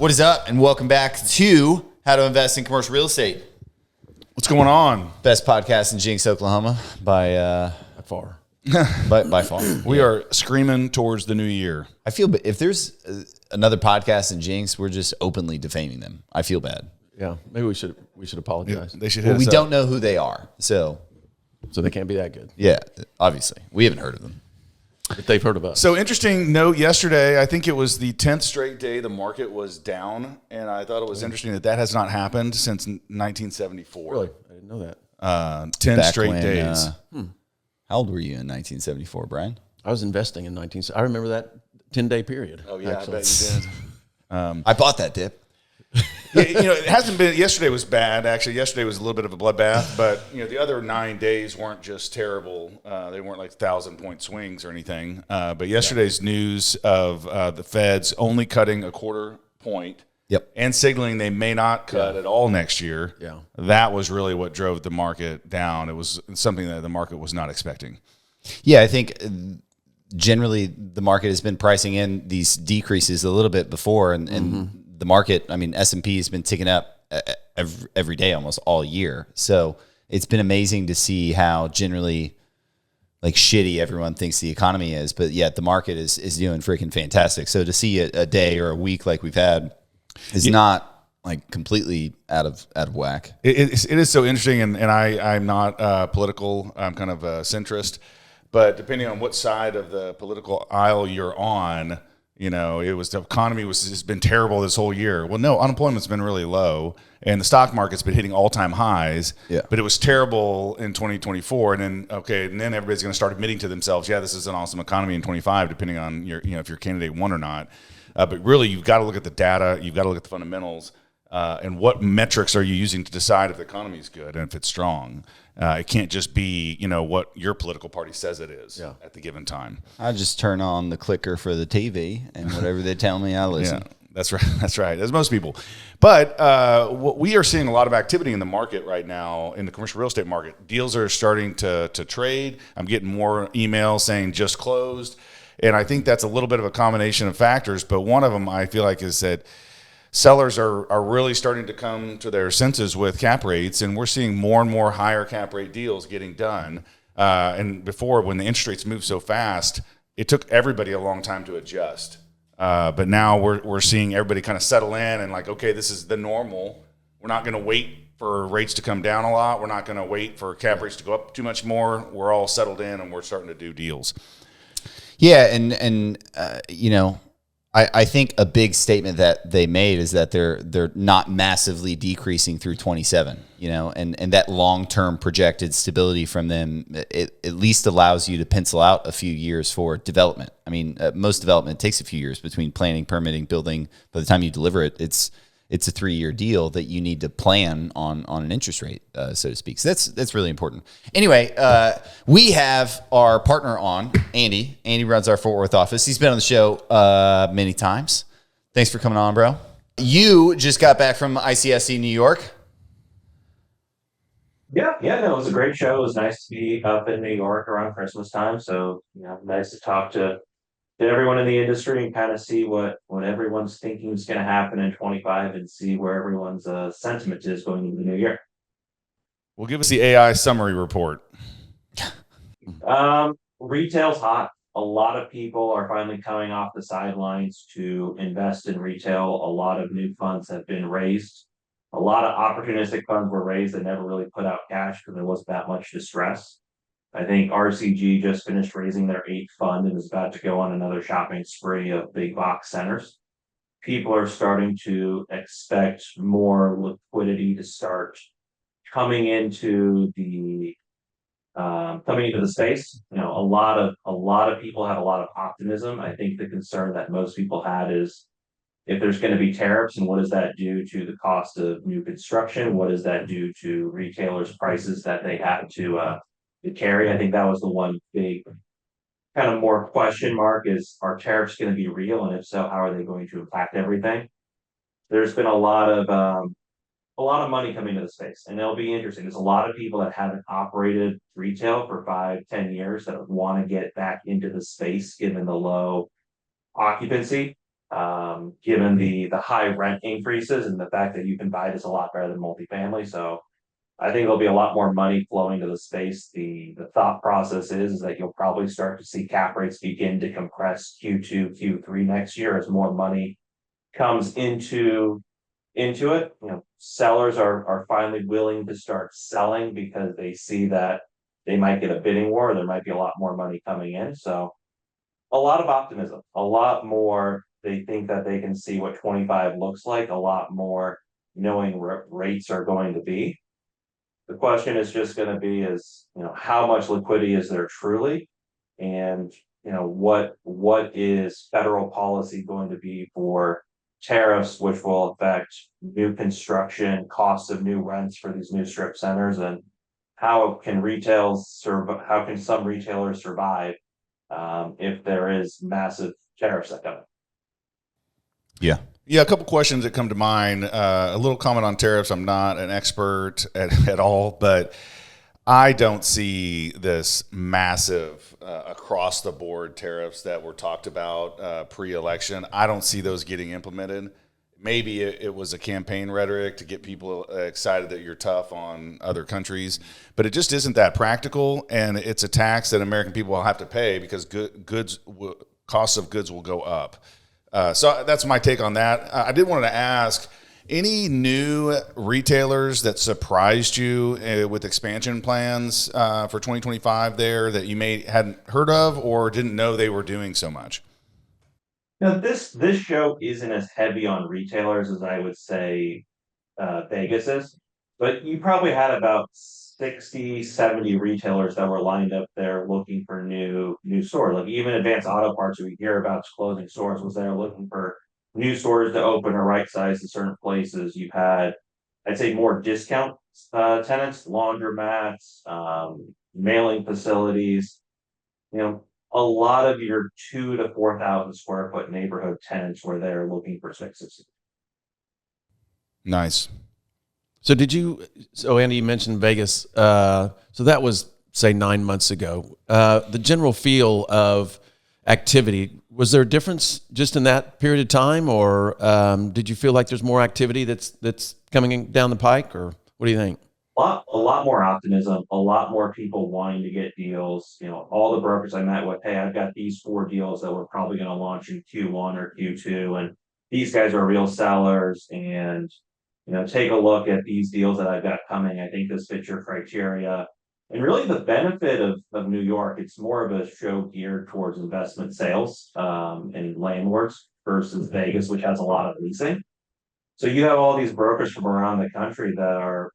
What is up, and welcome back to How to Invest in Commercial Real Estate. What's going on? Best podcast in Jinx, Oklahoma by Far. by far. We are screaming towards the new year. I feel if there's another podcast in Jinx, we're just openly defaming them. I feel bad. Yeah, maybe we should apologize. They should. Well, we don't know who they are, so they can't be that good. yeah. Obviously, we haven't heard of them. But they've heard of us. So interesting note yesterday. I think it was the 10th straight day the market was down, and I thought it was interesting that has not happened since 1974. Really, I didn't know that. 10 Back straight when, days. How old were you in 1974, Brian? I was investing in I remember that 10-day period. Oh yeah, actually. I bet you did. I bought that dip. Yeah, it hasn't been. Yesterday was bad. Actually, yesterday was a little bit of a bloodbath. But the other 9 days weren't just terrible. They weren't like 1,000-point swings or anything. But yesterday's news of the Fed's only cutting a quarter point, and signaling they may not cut at all next year. Yeah, that was really what drove the market down. It was something that the market was not expecting. Yeah, I think generally the market has been pricing in these decreases a little bit before, and the market, I mean, S&P has been ticking up every day almost all year. So it's been amazing to see how generally like shitty everyone thinks the economy is, but yet the market is doing freaking fantastic. So to see a day or a week like we've had is not like completely out of whack. It is so interesting, and I'm not political. I'm kind of a centrist, but depending on what side of the political aisle you're on, the economy has been terrible this whole year. Well, no, unemployment's been really low, and the stock market's been hitting all-time highs. Yeah. But it was terrible in 2024, and then everybody's going to start admitting to themselves, yeah, this is an awesome economy in 25, depending on if your candidate won or not. But really, you've got to look at the data, you've got to look at the fundamentals, and what metrics are you using to decide if the economy is good and if it's strong. It can't just be, what your political party says it is at the given time. I just turn on the clicker for the TV, and whatever they tell me, I listen. Yeah, that's right. That's right. As most people. But we are seeing a lot of activity in the market right now, in the commercial real estate market. Deals are starting to trade. I'm getting more emails saying just closed. And I think that's a little bit of a combination of factors. But one of them I feel like is that sellers are really starting to come to their senses with cap rates, and we're seeing more and more higher cap rate deals getting done. And before, when the interest rates moved so fast, it took everybody a long time to adjust. But now we're seeing everybody kind of settle in and like, okay, this is the normal. We're not going to wait for rates to come down a lot. We're not going to wait for cap rates to go up too much more. We're all settled in, and we're starting to do deals. Yeah, and I think a big statement that they made is that they're not massively decreasing through 27, and that long-term projected stability from them, it at least allows you to pencil out a few years for development. I mean, most development takes a few years between planning, permitting, building. By the time you deliver it, it's a 3-year deal that you need to plan on an interest rate, so to speak. So that's really important. Anyway, we have our partner on, Andy. Andy runs our Fort Worth office. He's been on the show many times. Thanks for coming on, bro. You just got back from ICSC New York. Yeah, no, it was a great show. It was nice to be up in New York around Christmas time. So, nice to talk to everyone in the industry and kind of see what everyone's thinking is going to happen in 25 and see where everyone's sentiment is going into the new year. Well, give us the AI summary report. Retail's hot. A lot of people are finally coming off the sidelines to invest in retail. A lot of new funds have been raised. A lot of opportunistic funds were raised that never really put out cash because there wasn't that much distress. I think RCG just finished raising their 8th fund and is about to go on another shopping spree of big box centers. People are starting to expect more liquidity to start coming into the space. A lot of people have a lot of optimism. I think the concern that most people had is if there's going to be tariffs, and what does that do to the cost of new construction? What does that do to retailers' prices that they have to carry? I think that was the one big kind of more question mark is, are tariffs going to be real? And if so, how are they going to impact everything? There's been a lot of money coming to the space, and it'll be interesting. There's a lot of people that haven't operated retail for 5-10 years that want to get back into the space given the low occupancy. given the high rent increases and the fact that you can buy this a lot better than multifamily. So I think there'll be a lot more money flowing to the space. The thought process is that you'll probably start to see cap rates begin to compress Q2, Q3 next year as more money comes into it. Sellers are finally willing to start selling because they see that they might get a bidding war. There might be a lot more money coming in. So a lot of optimism, a lot more. They think that they can see what 25 looks like, a lot more knowing what rates are going to be. The question is just going to be how much liquidity is there truly? And, what is federal policy going to be for tariffs, which will affect new construction, costs of new rents for these new strip centers, and how can how can some retailers survive if there is massive tariffs that come in? Yeah. Yeah, a couple questions that come to mind. A little comment on tariffs. I'm not an expert at all, but I don't see this massive across the board tariffs that were talked about pre-election. I don't see those getting implemented. Maybe it was a campaign rhetoric to get people excited that you're tough on other countries, but it just isn't that practical, and it's a tax that American people will have to pay because costs of goods will go up. So that's my take on that. I did want to ask, any new retailers that surprised you with expansion plans for 2025 there that you hadn't heard of or didn't know they were doing so much? Now, this show isn't as heavy on retailers as I would say Vegas is, but you probably had about 60, 70 retailers that were lined up there looking for new stores. Like even Advanced Auto Parts, we hear about closing stores, was there looking for new stores to open or right size in certain places. You've had, I'd say, more discount tenants, laundromats, mailing facilities. A lot of your 2,000 to 4,000 square foot neighborhood tenants were there looking for fixes. Nice. So Andy, you mentioned Vegas. So that was, say, 9 months ago. The general feel of activity, was there a difference just in that period of time, or did you feel like there's more activity that's coming down the pike, or what do you think? A lot more optimism, a lot more people wanting to get deals. All the brokers I met with, hey, I've got these 4 deals that we're probably going to launch in Q1 or Q2, and these guys are real sellers. And take a look at these deals that I've got coming. I think this fits your criteria. And really, the benefit of New York, it's more of a show geared towards investment sales and landlords versus Vegas, which has a lot of leasing. So you have all these brokers from around the country that are,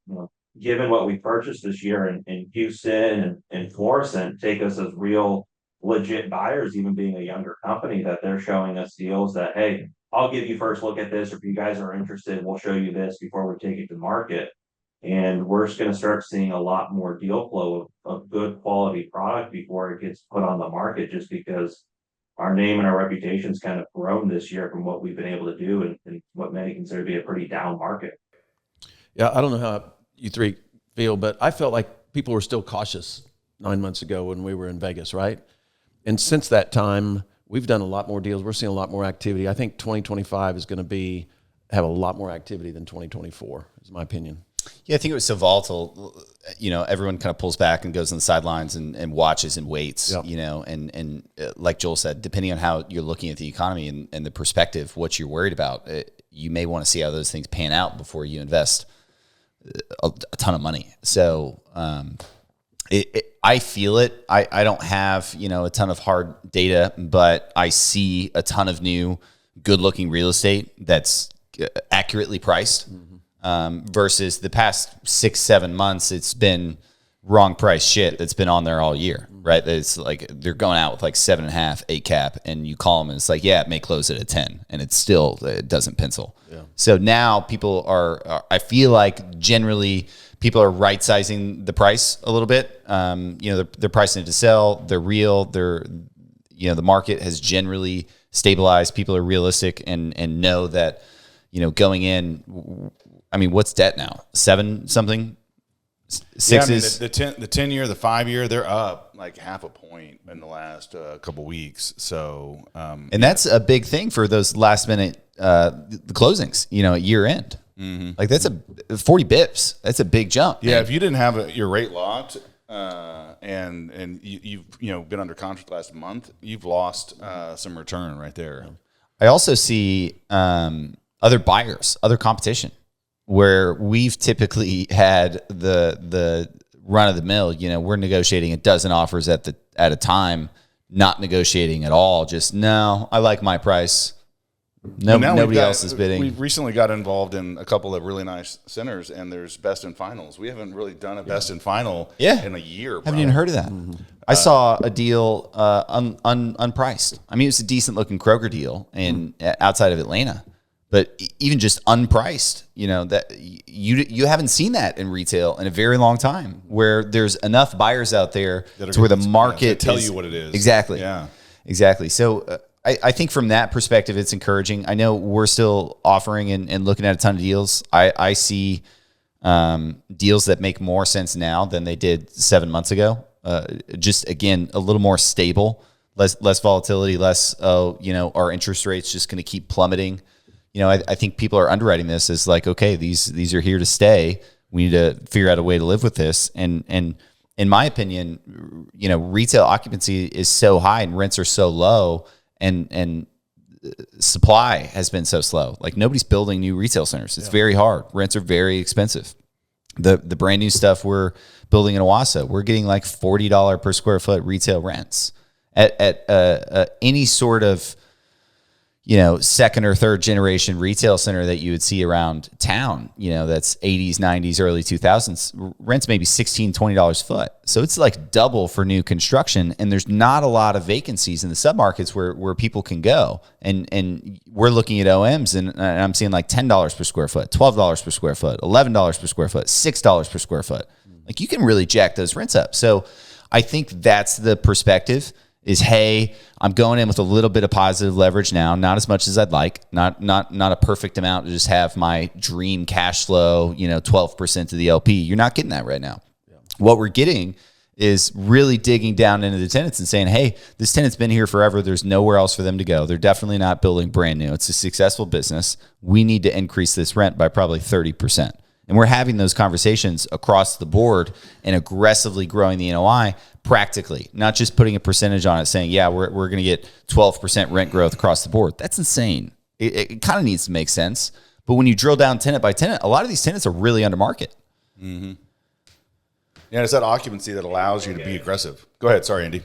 given what we purchased this year in Houston and Florissant, take us as real legit buyers, even being a younger company, that they're showing us deals that, hey, I'll give you first look at this, or if you guys are interested, we'll show you this before we take it to market. And we're just going to start seeing a lot more deal flow of good quality product before it gets put on the market, just because our name and our reputation's kind of grown this year from what we've been able to do and what many consider to be a pretty down market. Yeah, I don't know how you three feel, but I felt like people were still cautious 9 months ago when we were in Vegas, right? And since that time, we've done a lot more deals. We're seeing a lot more activity. I think 2025 is going to have a lot more activity than 2024, is my opinion. Yeah, I think it was so volatile. Everyone kind of pulls back and goes on the sidelines and watches and waits. Yep. And like Joel said, depending on how you're looking at the economy and the perspective, what you're worried about, you may want to see how those things pan out before you invest a ton of money. So I feel it. I don't have a ton of hard data, but I see a ton of new, good-looking real estate that's accurately priced. Mm-hmm. Versus the past 6-7 months, it's been wrong price shit that's been on there all year, right? It's like they're going out with like 7.5, 8 cap, and you call them and it's like, yeah, it may close at a 10, and it doesn't pencil. Yeah. So now people are, I feel like generally people are right sizing the price a little bit. They're pricing it to sell. They're real. The market has generally stabilized. People are realistic and know that, going in. I mean, what's debt now? 7 something? Sixes. the 10-year, the 5-year, they're up like half a point in the last couple weeks. So, and that's a big thing for those last minute the closings, at year end. Mm-hmm. Like that's a 40 bips. That's a big jump. Yeah, man. if you didn't have your rate locked and you've been under contract last month, you've lost some return right there. I also see other buyers, other competition, where we've typically had the run of the mill. We're negotiating a dozen offers at a time, not negotiating at all. Just no, I like my price. Nobody else is bidding. We've recently got involved in a couple of really nice centers, and there's best and finals. We haven't really done a best and final in a year. Haven't even heard of that. Mm-hmm. I saw a deal unpriced. I mean, it was a decent looking Kroger deal outside of Atlanta, but even just unpriced. That you haven't seen that in retail in a very long time, where there's enough buyers out there to where the market tell you what it is. Exactly. Yeah. Exactly. So. I think from that perspective, it's encouraging. I know we're still offering and looking at a ton of deals. I see deals that make more sense now than they did 7 months ago. Just, again, a little more stable, less volatility, less, our interest rates just going to keep plummeting. I think people are underwriting this as like, okay, these are here to stay. We need to figure out a way to live with this. And in my opinion, retail occupancy is so high and rents are so low. And supply has been so slow. Like nobody's building new retail centers. It's very hard. Rents are very expensive. The brand new stuff we're building in Owasso, we're getting like $40 per square foot retail rents at any sort of second or third generation retail center that you would see around town. That's 80s, 90s, early 2000s. Rents maybe $16, $20 a foot. So it's like double for new construction, and there's not a lot of vacancies in the submarkets where people can go. And we're looking at OMs, and I'm seeing like $10 per square foot, $12 per square foot, $11 per square foot, $6 per square foot. Like you can really jack those rents up. So I think that's the perspective. Is, hey, I'm going in with a little bit of positive leverage now, not as much as I'd like, not a perfect amount to just have my dream cash flow, 12% to the LP. You're not getting that right now. Yeah. What we're getting is really digging down into the tenants and saying, hey, this tenant's been here forever. There's nowhere else for them to go. They're definitely not building brand new. It's a successful business. We need to increase this rent by probably 30%. And we're having those conversations across the board and aggressively growing the NOI practically, not just putting a percentage on it saying, yeah, we're going to get 12% rent growth across the board. That's insane. It kind of needs to make sense. But when you drill down tenant by tenant, a lot of these tenants are really under market. Mm-hmm. Yeah, it's that occupancy that allows you to be aggressive. Go ahead. Sorry, Andy.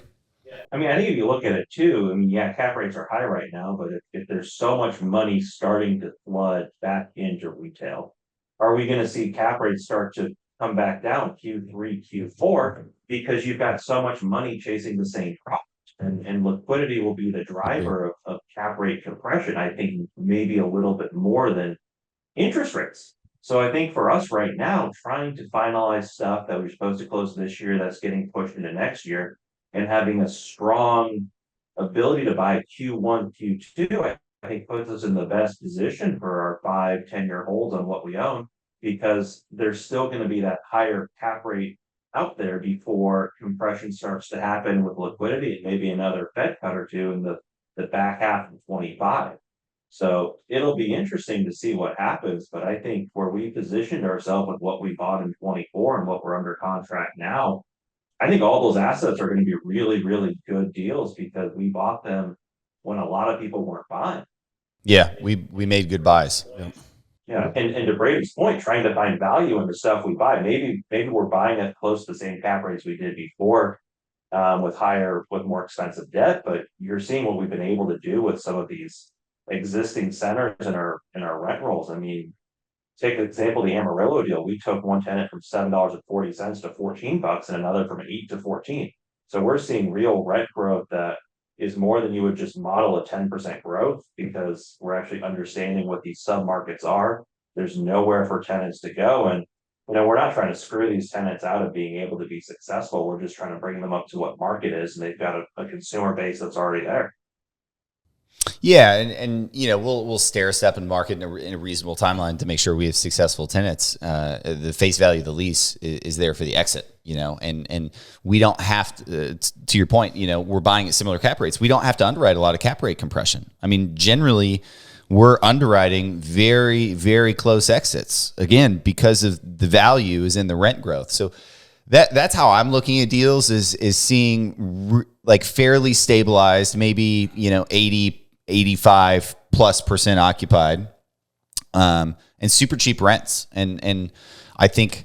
I mean, I think if you look at it too, cap rates are high right now, but if there's so much money starting to flood back into retail, are we going to see cap rates start to come back down Q3, Q4 because you've got so much money chasing the same product, and liquidity will be the driver of cap rate compression, I think maybe a little bit more than interest rates. So I think for us right now, trying to finalize stuff that we're supposed to close this year that's getting pushed into next year and having a strong ability to buy Q1, Q2, I think puts us in the best position for our 5-10 year holds on what we own, because there's still going to be that higher cap rate out there before compression starts to happen with liquidity and maybe another Fed cut or two in the back half of 25. So it'll be interesting to see what happens, but I think where we positioned ourselves with what we bought in 24 and what we're under contract now, I think all those assets are going to be really, really good deals because we bought them when a lot of people weren't buying. Yeah, we made good buys. Yeah, and to Brady's point, trying to find value in the stuff we buy. Maybe we're buying at close to the same cap rates we did before, with more expensive debt. But you're seeing what we've been able to do with some of these existing centers in our rent rolls. I mean, take the example of the Amarillo deal. We took one tenant from $7.40 to $14 and another from 8 to 14. So we're seeing real rent growth that is more than you would just model a 10% growth, because we're actually understanding what these submarkets are. There's nowhere for tenants to go. And, we're not trying to screw these tenants out of being able to be successful. We're just trying to bring them up to what market is. And they've got a consumer base that's already there. Yeah, and we'll stair step and market in a reasonable timeline to make sure we have successful tenants. The face value of the lease is there for the exit, and we don't have to your point, we're buying at similar cap rates. We don't have to underwrite a lot of cap rate compression. I mean, generally, we're underwriting very, very close exits, again, because of the value is in the rent growth. So that's how I'm looking at deals is seeing like fairly stabilized, maybe 85+% occupied, and super cheap rents. And I think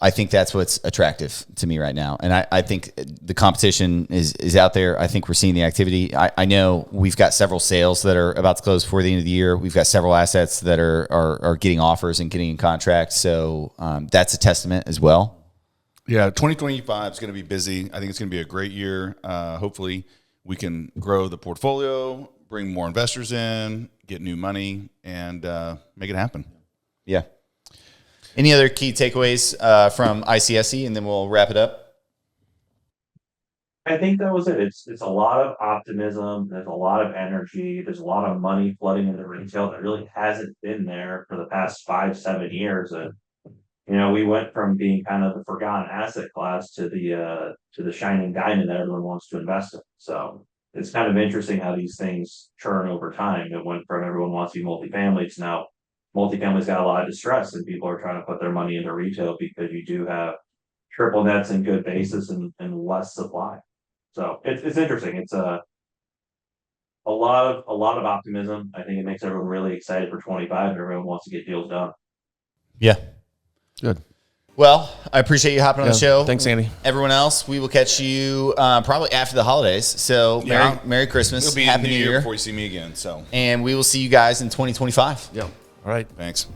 I think that's what's attractive to me right now. And I think the competition is out there. I think we're seeing the activity. I know we've got several sales that are about to close before the end of the year. We've got several assets that are getting offers and getting in contract. So that's a testament as well. Yeah, 2025 is going to be busy. I think it's going to be a great year. Hopefully we can grow the portfolio, bring more investors in, get new money, and make it happen. Yeah. Any other key takeaways from ICSC, and then we'll wrap it up? I think that was it. It's a lot of optimism. There's a lot of energy. There's a lot of money flooding into retail that really hasn't been there for the past 5-7 years. And we went from being kind of the forgotten asset class to the shining diamond that everyone wants to invest in. So it's kind of interesting how these things churn over time. It went from everyone wants to be multifamily to now multifamily's got a lot of distress and people are trying to put their money into retail because you do have triple nets and good basis and less supply. So it's interesting. It's a lot of optimism. I think it makes everyone really excited for 25 and everyone wants to get deals done. Yeah. Good. Well, I appreciate you hopping on the show. Thanks, Andy. Everyone else, we will catch you probably after the holidays. So Merry Christmas. It'll be Happy New New Year Year before you see me again. So, and we will see you guys in 2025. Yeah. All right. Thanks.